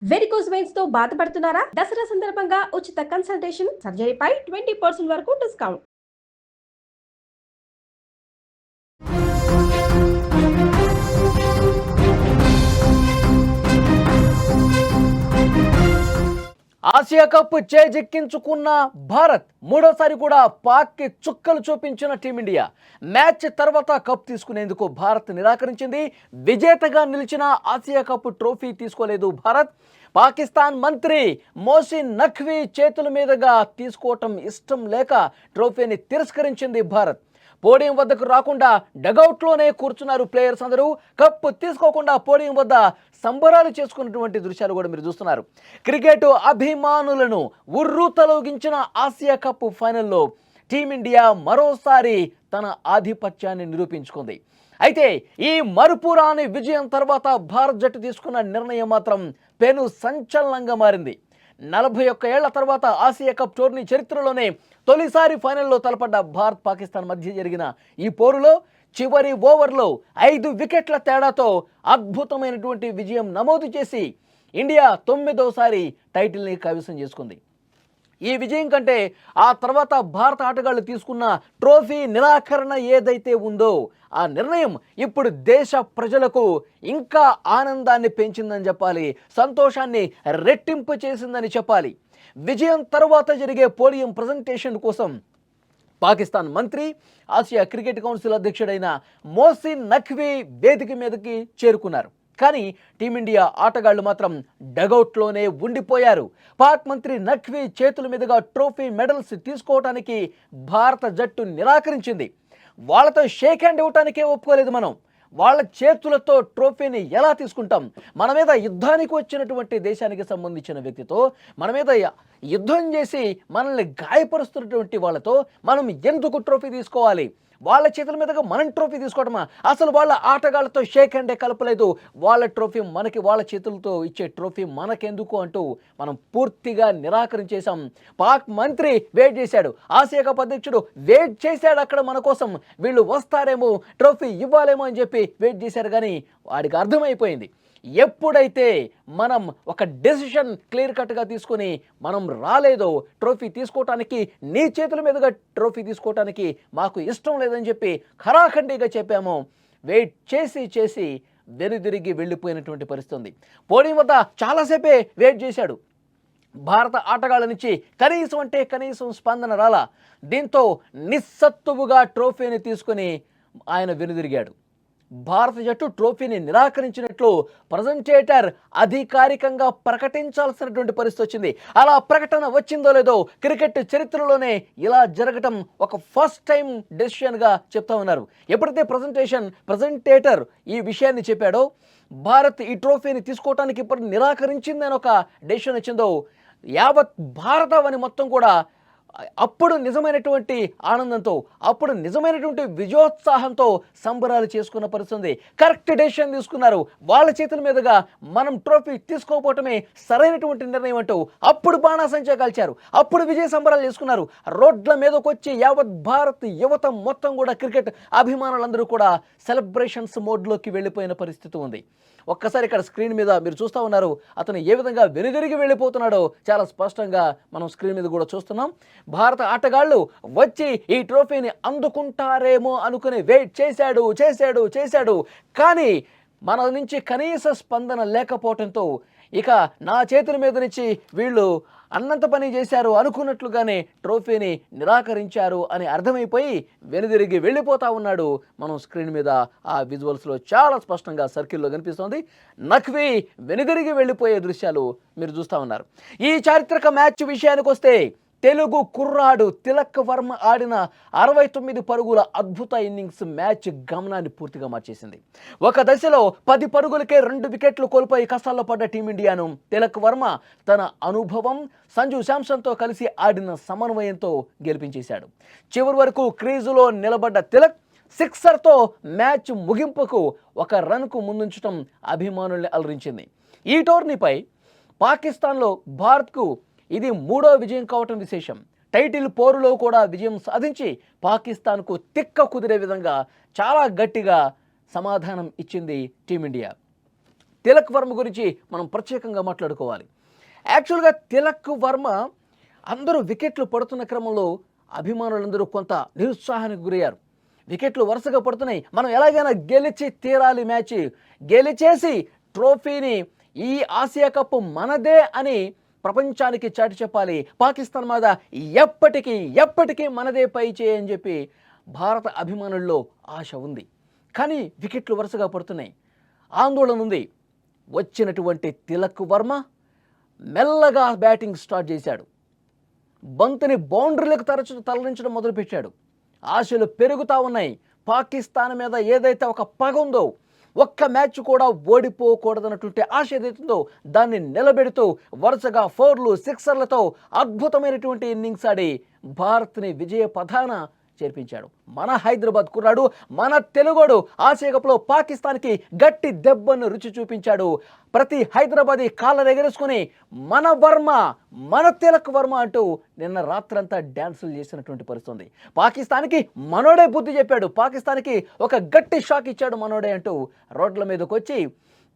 Varicose veins తో బాధపడుతున్నారా? దసరా సందర్భంగా ఉచిత కన్సల్టేషన్, సర్జరీపై 20% వరకు డిస్కౌంట్. ఆసియా కప్ చేజిక్కించుకున్న భారత్ మూడోసారి కూడా పాక్కి చుక్కలు చూపించిన టీమిండియా. మ్యాచ్ తర్వాత కప్ తీసుకునేందుకు భారత్ నిరాకరించింది. విజేతగా నిలిచిన ఆసియా కప్ ట్రోఫీ తీసుకోలేదు భారత్. పాకిస్తాన్ మంత్రి మోసిన్ నఖ్వీ చేతుల మీదుగా తీసుకోవటం ఇష్టం లేక ట్రోఫీని తిరస్కరించింది భారత్. పోడియం వద్దకు రాకుండా డగౌట్లోనే కూర్చున్నారు ప్లేయర్స్ అందరూ. కప్ తీసుకోకుండా పోడియం వద్ద సంబరాలు చేసుకున్నటువంటి దృశ్యాలు కూడా మీరు చూస్తున్నారు. క్రికెట్ అభిమానులను ఉర్రూతలొగించిన ఆసియా కప్ ఫైనల్లో టీమిండియా మరోసారి తన ఆధిపత్యాన్ని నిరూపించుకుంది. అయితే ఈ మరుపురాని విజయం తర్వాత భారత్ జట్టు తీసుకున్న నిర్ణయం మాత్రం పెను సంచలనంగా మారింది. 41 ఏళ్ల తర్వాత ఆసియా కప్ టోర్నీ చరిత్రలోనే తొలిసారి ఫైనల్లో తలపడ్డ భారత్ పాకిస్తాన్ మధ్య జరిగిన ఈ పోరులో చివరి ఓవర్లో 5 వికెట్ల తేడాతో అద్భుతమైనటువంటి విజయం నమోదు చేసి ఇండియా 9వ టైటిల్ని కైవసం చేసుకుంది. ఈ విజయం కంటే ఆ తర్వాత భారత ఆటగాళ్లు తీసుకున్న ట్రోఫీ నిరాకరణ ఏదైతే ఉందో ఆ నిర్ణయం ఇప్పుడు దేశ ప్రజలకు ఇంకా ఆనందాన్ని పెంచిందని చెప్పాలి, సంతోషాన్ని రెట్టింపు చేసిందని చెప్పాలి. విజయం తర్వాత జరిగే పోడియం ప్రజెంటేషన్ కోసం పాకిస్తాన్ మంత్రి, ఆసియా క్రికెట్ కౌన్సిల్ అధ్యక్షుడైన మోసిన్ నఖ్వీ వేదిక మీదకి చేరుకున్నారు. కానీ టీమిండియా ఆటగాళ్లు మాత్రం డగౌట్లోనే ఉండిపోయారు. పాక్ మంత్రి నఖ్వీ చేతుల మీదుగా ట్రోఫీ మెడల్స్ తీసుకోవడానికి భారత జట్టు నిరాకరించింది. వాళ్ళతో షేక్ హ్యాండ్ ఇవ్వటానికే ఒప్పుకోలేదు. మనం వాళ్ళ చేతులతో ట్రోఫీని ఎలా తీసుకుంటాం? మన మీద యుద్ధానికి వచ్చినటువంటి దేశానికి సంబంధించిన వ్యక్తితో, మన మీద యుద్ధం చేసి మనల్ని గాయపరుస్తున్నటువంటి వాళ్ళతో మనం ఎందుకు ట్రోఫీ తీసుకోవాలి? వాళ్ళ చేతుల మీదుగా మనం ట్రోఫీ తీసుకోవటమా? అసలు వాళ్ళ ఆటగాళ్లతో షేక్ హ్యాండే కలపలేదు. వాళ్ళ ట్రోఫీ మనకి, వాళ్ళ చేతులతో ఇచ్చే ట్రోఫీ మనకెందుకు అంటూ మనం పూర్తిగా నిరాకరించేశాం. పాక్ మంత్రి వెయిట్ చేశాడు, ఆసియా కప్ అధ్యక్షుడు వెయిట్ చేశాడు అక్కడ మన కోసం. వీళ్ళు వస్తారేమో, ట్రోఫీ ఇవ్వాలేమో అని చెప్పి వెయిట్ చేశారు. కానీ వాడికి అర్థమైపోయింది, ఎప్పుడైతే మనం ఒక డెసిషన్ క్లియర్ కట్గా తీసుకొని మనం రాలేదో, ట్రోఫీ తీసుకోవటానికి, నీ చేతుల మీదుగా ట్రోఫీ తీసుకోవటానికి మాకు ఇష్టం లేదని చెప్పి ఖరాఖండిగా చెప్పామో, వెయిట్ చేసి చేసి వెనుదిరిగి వెళ్ళిపోయినటువంటి పరిస్థితి ఉంది. పోడియం వద్ద చాలాసేపే వెయిట్ చేశాడు. భారత ఆటగాళ్ళ నుంచి కనీసం స్పందన రాలా. దీంతో నిస్సత్తువుగా ట్రోఫీని తీసుకొని ఆయన వెనుదిరిగాడు. భారత జట్టు ట్రోఫీని నిరాకరించినట్లు ప్రజెంటేటర్ అధికారికంగా ప్రకటించాల్సినటువంటి పరిస్థితి వచ్చింది. అలా ప్రకటన వచ్చిందో లేదో క్రికెట్ చరిత్రలోనే ఇలా జరగటం ఒక ఫస్ట్ టైం డెసిషన్గా చెప్తా ఉన్నారు. ఎప్పుడైతే ప్రజెంటేటర్ ఈ విషయాన్ని చెప్పాడో, భారత్ ఈ ట్రోఫీని తీసుకోవటానికి ఇప్పుడు నిరాకరించిందని ఒక డెసిషన్ వచ్చిందో, యావత్ భారతావని మొత్తం కూడా అప్పుడు నిజమైనటువంటి ఆనందంతో, అప్పుడు నిజమైనటువంటి విజయోత్సాహంతో సంబరాలు చేసుకున్న పరిస్థితి. కరెక్ట్ డెసిషన్ తీసుకున్నారు. వాళ్ళ చేతుల మీదుగా మనం ట్రోఫీ తీసుకోకపోవటమే సరైనటువంటి నిర్ణయం అంటూ అప్పుడు బాణాసంచా కాల్చారు. అప్పుడు విజయ సంబరాలు చేసుకున్నారు. రోడ్ల మీదకి వచ్చి యావత్ భారత్ యువత మొత్తం కూడా, క్రికెట్ అభిమానులందరూ కూడా సెలబ్రేషన్స్ మోడ్లోకి వెళ్ళిపోయిన పరిస్థితి ఉంది. ఒక్కసారి ఇక్కడ స్క్రీన్ మీద మీరు చూస్తూ ఉన్నారు, అతను ఏ విధంగా వెనుదిరిగి వెళ్ళిపోతున్నాడో చాలా స్పష్టంగా మనం స్క్రీన్ మీద కూడా చూస్తున్నాం. భారత ఆటగాళ్ళు వచ్చి ఈ ట్రోఫీని అందుకుంటారేమో అనుకుని వెయిట్ చేశాడు. కానీ మన నుంచి కనీస స్పందన లేకపోవడంతో ఇక నా చేతుల మీద నుంచి వీళ్ళు అన్నంత పని చేశారు అనుకున్నట్లుగానే ట్రోఫీని నిరాకరించారు అని అర్థమైపోయి వెనుదిరిగి వెళ్ళిపోతా ఉన్నాడు. మనం స్క్రీన్ మీద ఆ విజువల్స్లో చాలా స్పష్టంగా సర్కిల్లో కనిపిస్తోంది. నఖ్వీ వెనుదిరిగి వెళ్ళిపోయే దృశ్యాలు మీరు చూస్తూ ఉన్నారు. ఈ చారిత్రక మ్యాచ్ విషయానికి వస్తే, తెలుగు కుర్రాడు తిలక్ వర్మ ఆడిన 69 పరుగుల అద్భుత ఇన్నింగ్స్ మ్యాచ్ గమనాన్ని పూర్తిగా మార్చేసింది. ఒక దశలో 10 పరుగులకే 2 వికెట్లు కోల్పోయి కష్టాల్లో పడ్డ టీమిండియాను తిలక్ వర్మ తన అనుభవం, సంజు శాంసన్తో కలిసి ఆడిన సమన్వయంతో గెలిపించేశాడు. చివరి వరకు క్రీజులో నిలబడ్డ తిలక్ సిక్సర్తో మ్యాచ్ ముగింపుకు ఒక రన్కు ముందుంచడం అభిమానుల్ని అలరించింది. ఈ టోర్నీపై పాకిస్తాన్లో భారత్కు ఇది 3వ విజయం కావటం విశేషం. టైటిల్ పోరులో కూడా విజయం సాధించి పాకిస్తాన్కు తిక్క కుదిరే విధంగా చాలా గట్టిగా సమాధానం ఇచ్చింది టీమిండియా. తిలక్ వర్మ గురించి మనం ప్రత్యేకంగా మాట్లాడుకోవాలి. యాక్చువల్గా తిలక్ వర్మ అందరూ వికెట్లు పడుతున్న క్రమంలో అభిమానులందరూ కొంత నిరుత్సాహానికి గురయ్యారు. వికెట్లు వరుసగా పడుతున్నాయి, మనం ఎలాగైనా గెలిచి తీరాలి, మ్యాచ్ గెలిచేసి ట్రోఫీని ఈ ఆసియా కప్ మనదే అని ప్రపంచానికి చాటి చెప్పాలి, పాకిస్తాన్ మీద ఎప్పటికీ మనదే పై చేయని చెప్పి భారత అభిమానుల్లో ఆశ ఉంది. కానీ వికెట్లు వరుసగా పడుతున్నాయి, ఆందోళన ఉంది. వచ్చినటువంటి తిలక్ వర్మ మెల్లగా బ్యాటింగ్ స్టార్ట్ చేశాడు. బంతిని బౌండరీలకు తరలించడం మొదలుపెట్టాడు. ఆశలు పెరుగుతూ ఉన్నాయి. పాకిస్తాన్ మీద ఏదైతే ఒక పగ ఉందో, ఒక్క మ్యాచ్ కూడా ఓడిపోకూడదన్నటువంటి ఆశ ఏదైతుందో దాన్ని నిలబెడుతూ వరుసగా 4లు 6ర్లతో అద్భుతమైనటువంటి ఇన్నింగ్స్ ఆడి భారత్ని విజయ పథాన చేర్పించాడు. మన హైదరాబాద్ కుర్రాడు, మన తెలుగోడు ఆసియా కప్లో పాకిస్తాన్కి గట్టి దెబ్బను రుచి చూపించాడు. ప్రతి హైదరాబాదీ కాళ్ళను ఎగరేసుకుని మన తిలక్ వర్మ అంటూ నిన్న రాత్రంతా డ్యాన్సులు చేసినటువంటి పరిస్థితి. పాకిస్తాన్కి మనోడే బుద్ధి చెప్పాడు, పాకిస్తాన్కి ఒక గట్టి షాక్ ఇచ్చాడు మనోడే అంటూ రోడ్ల మీదకి వచ్చి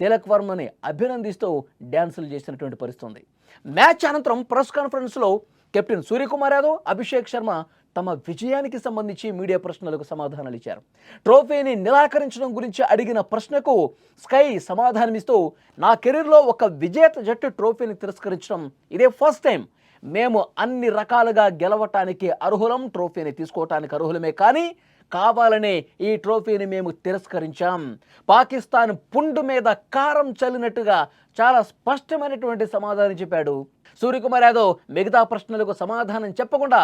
తిలక్ వర్మని అభినందిస్తూ డ్యాన్సులు చేసినటువంటి పరిస్థితి. మ్యాచ్ అనంతరం ప్రెస్ కాన్ఫరెన్స్లో కెప్టెన్ సూర్యకుమార్ యాదవ్, అభిషేక్ శర్మ తమ విజయానికి సంబంధించి మీడియా ప్రశ్నలకు సమాధానాలు ఇచ్చారు. ట్రోఫీని నిరాకరించడం గురించి అడిగిన ప్రశ్నకు స్కై సమాధానమిస్తూ, నా కెరీర్లో ఒక విజేత జట్టు ట్రోఫీని తిరస్కరించడం ఇదే ఫస్ట్ టైం. మేము అన్ని రకాలుగా గెలవటానికి అర్హులం, ట్రోఫీని తీసుకోవటానికి అర్హులమే, కానీ కావాలనే ఈ ట్రోఫీని మేము తిరస్కరించాం. పాకిస్తాన్ పుండు మీద కారం చల్లినట్టుగా చాలా స్పష్టమైనటువంటి సమాధానం చెప్పాడు సూర్యకుమార్ యాదవ్. మిగతా ప్రశ్నలకు సమాధానం చెప్పకుండా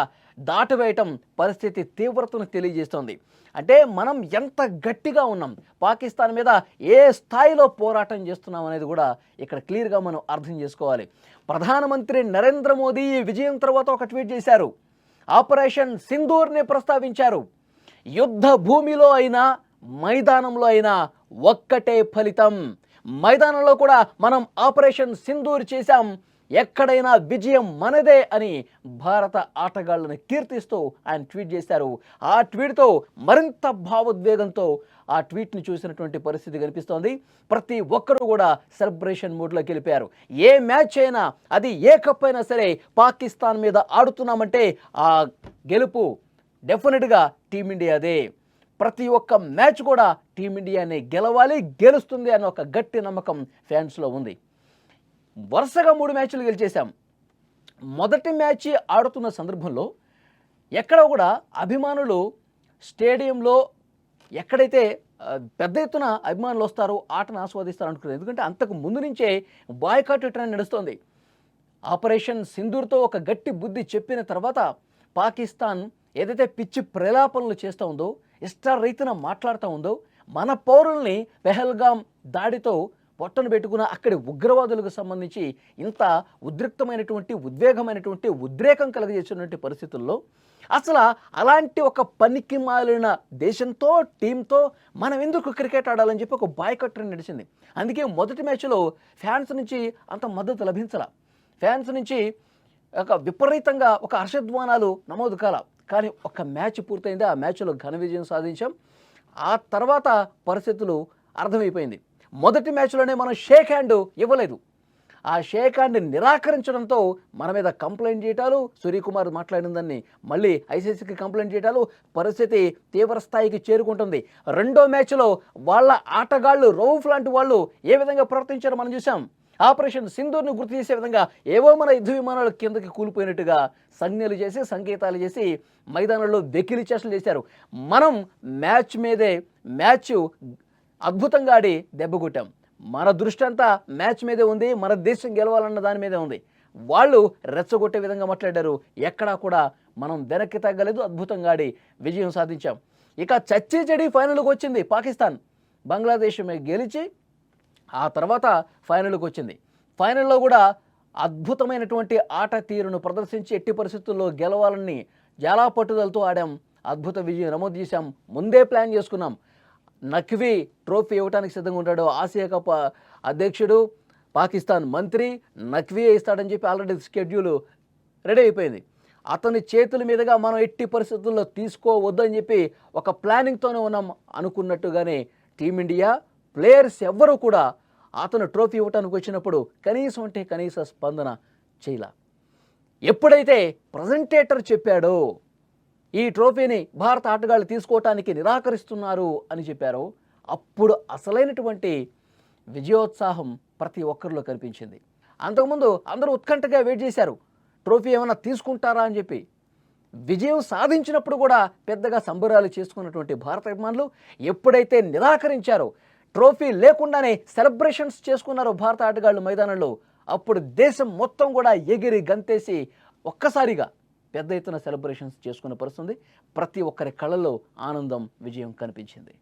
దాటవేయటం పరిస్థితి తీవ్రతను తెలియజేస్తోంది. అంటే మనం ఎంత గట్టిగా ఉన్నాం, పాకిస్తాన్ మీద ఏ స్థాయిలో పోరాటం చేస్తున్నాం అనేది కూడా ఇక్కడ క్లియర్గా మనం అర్థం చేసుకోవాలి. ప్రధానమంత్రి నరేంద్ర మోదీ ఈ విజయం తర్వాత ఒక ట్వీట్ చేశారు. ఆపరేషన్ సింధూర్ని ప్రస్తావించారు. యుద్ధ భూమిలో అయినా మైదానంలో అయినా ఒక్కటే ఫలితం. మైదానంలో కూడా మనం ఆపరేషన్ సింధూర్ చేశాం, ఎక్కడైనా విజయం మనదే అని భారత ఆటగాళ్లను కీర్తిస్తూ ఆయన ట్వీట్ చేశారు. ఆ ట్వీట్తో మరింత భావోద్వేగంతో ఆ ట్వీట్ని చూసినటువంటి పరిస్థితి కనిపిస్తోంది. ప్రతి ఒక్కరూ కూడా సెలబ్రేషన్ మూడ్లోకి వెళ్ళిపోయారు. ఏ మ్యాచ్ అయినా, అది ఏ కప్ అయినా సరే, పాకిస్తాన్ మీద ఆడుతున్నామంటే ఆ గెలుపు డెఫినెట్గా టీమిండియాదే. ప్రతి ఒక్క మ్యాచ్ కూడా టీమిండియానే గెలవాలి, గెలుస్తుంది అన్న ఒక గట్టి నమ్మకం ఫ్యాన్స్లో ఉంది. వరుసగా 3 మ్యాచ్లు గెలిచేశాం. మొదటి మ్యాచ్ ఆడుతున్న సందర్భంలో ఎక్కడ కూడా అభిమానులు స్టేడియంలో ఎక్కడైతే పెద్ద ఎత్తున అభిమానులు వస్తారో ఆటను ఆస్వాదిస్తారు అనుకున్నారు. ఎందుకంటే అంతకు ముందు నుంచే బాయ్కాట్ ట్రెండ్ నడుస్తోంది. ఆపరేషన్ సింధూర్తో ఒక గట్టి బుద్ధి చెప్పిన తర్వాత పాకిస్తాన్ ఏదైతే పిచ్చి ప్రలాపనలు చేస్తూ ఉందో, ఇష్టారీతిన మాట్లాడుతూ ఉందో, మన పౌరుల్ని పెహల్గాం దాడితో పొట్టను పెట్టుకున్న అక్కడి ఉగ్రవాదులకు సంబంధించి ఇంత ఉద్రిక్తమైనటువంటి ఉద్రేకం కలిగజేసినటువంటి పరిస్థితుల్లో అసలు అలాంటి ఒక పనికి మాలిన దేశంతో, టీంతో మనం ఎందుకు క్రికెట్ ఆడాలని చెప్పి ఒక బాయ్కాట్ ట్రెండ్ నడిచింది. అందుకే మొదటి మ్యాచ్లో ఫ్యాన్స్ నుంచి అంత మద్దతు లభించాల, ఫ్యాన్స్ నుంచి ఒక విపరీతంగా ఒక హర్షధ్వానాలు నమోదు కాల. కానీ ఒక మ్యాచ్ పూర్తయింది, ఆ మ్యాచ్లో ఘన విజయం సాధించాం. ఆ తర్వాత పరిస్థితులు అర్థమైపోయింది. మొదటి మ్యాచ్లోనే మనం షేక్ హ్యాండ్ ఇవ్వలేదు. ఆ షేక్ హ్యాండ్ నిరాకరించడంతో మన మీద కంప్లైంట్ చేయటాలు, సూర్యకుమార్ మాట్లాడిన దాన్ని మళ్ళీ ఐసీసీకి కంప్లైంట్ చేయటాలు, పరిస్థితి తీవ్ర స్థాయికి చేరుకుంటుంది. రెండో మ్యాచ్లో వాళ్ళ ఆటగాళ్ళు, రౌఫ్ లాంటి వాళ్ళు ఏ విధంగా ప్రవర్తించారో మనం చూసాం. ఆపరేషన్ సింధూర్ను గుర్తు చేసే విధంగా ఏవో మన యుద్ధ విమానాలు కిందకి కూలిపోయినట్టుగా సంజ్ఞలు చేసి, సంకేతాలు చేసి మైదానంలో వెకిలి చేష్టలు చేశారు. మనం మ్యాచ్ అద్భుతంగా ఆడి దెబ్బ కొట్టాం. మన దృష్టి అంతా మ్యాచ్ మీదే ఉంది, మన దేశం గెలవాలన్న దాని మీదే ఉంది. వాళ్ళు రెచ్చగొట్టే విధంగా మాట్లాడారు. ఎక్కడా కూడా మనం వెనక్కి తగ్గలేదు, అద్భుతంగా ఆడి విజయం సాధించాం. ఇక చచ్చి చెడి ఫైనల్కి వచ్చింది పాకిస్తాన్. బంగ్లాదేశ్ గెలిచి ఆ తర్వాత ఫైనల్కి వచ్చింది. ఫైనల్లో కూడా అద్భుతమైనటువంటి ఆట తీరును ప్రదర్శించి ఎట్టి పరిస్థితుల్లో గెలవాలని చాలా పట్టుదలతో ఆడాం. అద్భుత విజయం నమోదు చేశాం. ముందే ప్లాన్ చేసుకున్నాం. నఖ్వీ ట్రోఫీ ఇవ్వడానికి సిద్ధంగా ఉంటాడు. ఆసియా కప్ అధ్యక్షుడు, పాకిస్తాన్ మంత్రి నఖ్వీ ఇస్తాడని చెప్పి ఆల్రెడీ షెడ్యూల్ రెడీ అయిపోయింది. అతని చేతుల మీదుగా మనం ఎట్టి పరిస్థితుల్లో తీసుకోవద్దని చెప్పి ఒక ప్లానింగ్తోనే ఉన్నాం. అనుకున్నట్టుగానే టీమిండియా ప్లేయర్స్ ఎవ్వరూ కూడా అతను ట్రోఫీ ఇవ్వటానికి వచ్చినప్పుడు కనీసం అంటే కనీస స్పందన చేయలా. ఎప్పుడైతే ప్రజెంటేటర్ చెప్పాడో ఈ ట్రోఫీని భారత ఆటగాళ్ళు తీసుకోవటానికి నిరాకరిస్తున్నారు అని చెప్పారో అప్పుడు అసలైనటువంటి విజయోత్సాహం ప్రతి ఒక్కరిలో కనిపించింది. అంతకుముందు అందరూ ఉత్కంఠగా వెయిట్ చేశారు, ట్రోఫీ ఏమైనా తీసుకుంటారా అని చెప్పి. విజయం సాధించినప్పుడు కూడా పెద్దగా సంబరాలు చేసుకున్నటువంటి భారత అభిమానులు ఎప్పుడైతే నిరాకరించారో, ట్రోఫీ లేకుండానే సెలబ్రేషన్స్ చేసుకున్నారో భారత ఆటగాళ్ళు మైదానంలో, అప్పుడు దేశం మొత్తం కూడా ఎగిరి గంతేసి ఒక్కసారిగా పెద్ద ఎత్తున సెలబ్రేషన్స్ చేసుకునే పరిస్థితుంది. ప్రతి ఒక్కరి కళ్ళల్లో ఆనందం, విజయం కనిపించింది.